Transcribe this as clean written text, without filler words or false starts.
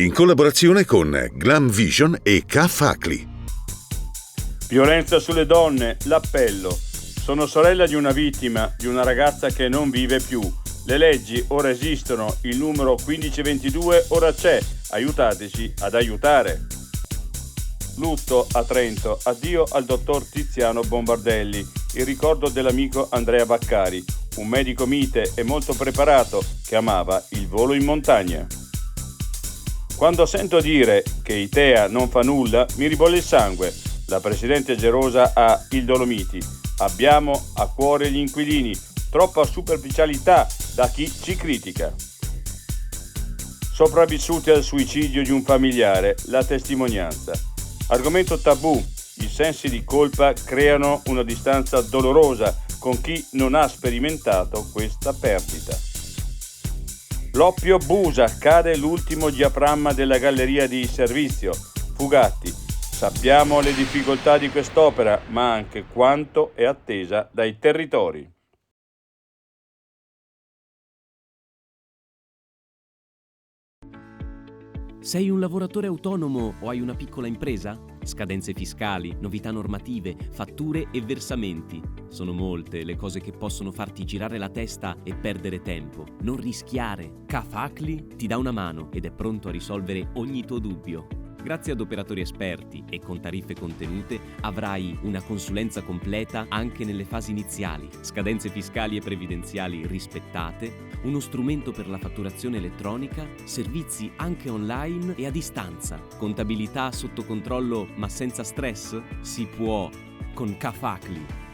in collaborazione con Glam Vision e K-Facli. Violenza sulle donne, l'appello. Sono sorella di una vittima, di una ragazza che non vive più. Le leggi ora esistono, il numero 1522 ora c'è. Aiutateci ad aiutare. Lutto a Trento, addio al dottor Tiziano Bombardelli, il ricordo dell'amico Andrea Baccari, un medico mite e molto preparato che amava il volo in montagna. Quando sento dire che Itea non fa nulla, mi ribolle il sangue. La presidente Gerosa ha il Dolomiti. Abbiamo a cuore gli inquilini, troppa superficialità da chi ci critica. Sopravvissuti al suicidio di un familiare, la testimonianza. Argomento tabù, i sensi di colpa creano una distanza dolorosa con chi non ha sperimentato questa perdita. L'oppio Busa, cade l'ultimo diaframma della galleria di servizio. Fugatti, sappiamo le difficoltà di quest'opera, ma anche quanto è attesa dai territori. Sei un lavoratore autonomo o hai una piccola impresa? Scadenze fiscali, novità normative, fatture e versamenti. Sono molte le cose che possono farti girare la testa e perdere tempo. Non rischiare. K-Facli ti dà una mano ed è pronto a risolvere ogni tuo dubbio. Grazie ad operatori esperti e con tariffe contenute avrai una consulenza completa anche nelle fasi iniziali, scadenze fiscali e previdenziali rispettate, uno strumento per la fatturazione elettronica, servizi anche online e a distanza, contabilità sotto controllo ma senza stress? Si può con K-Facli.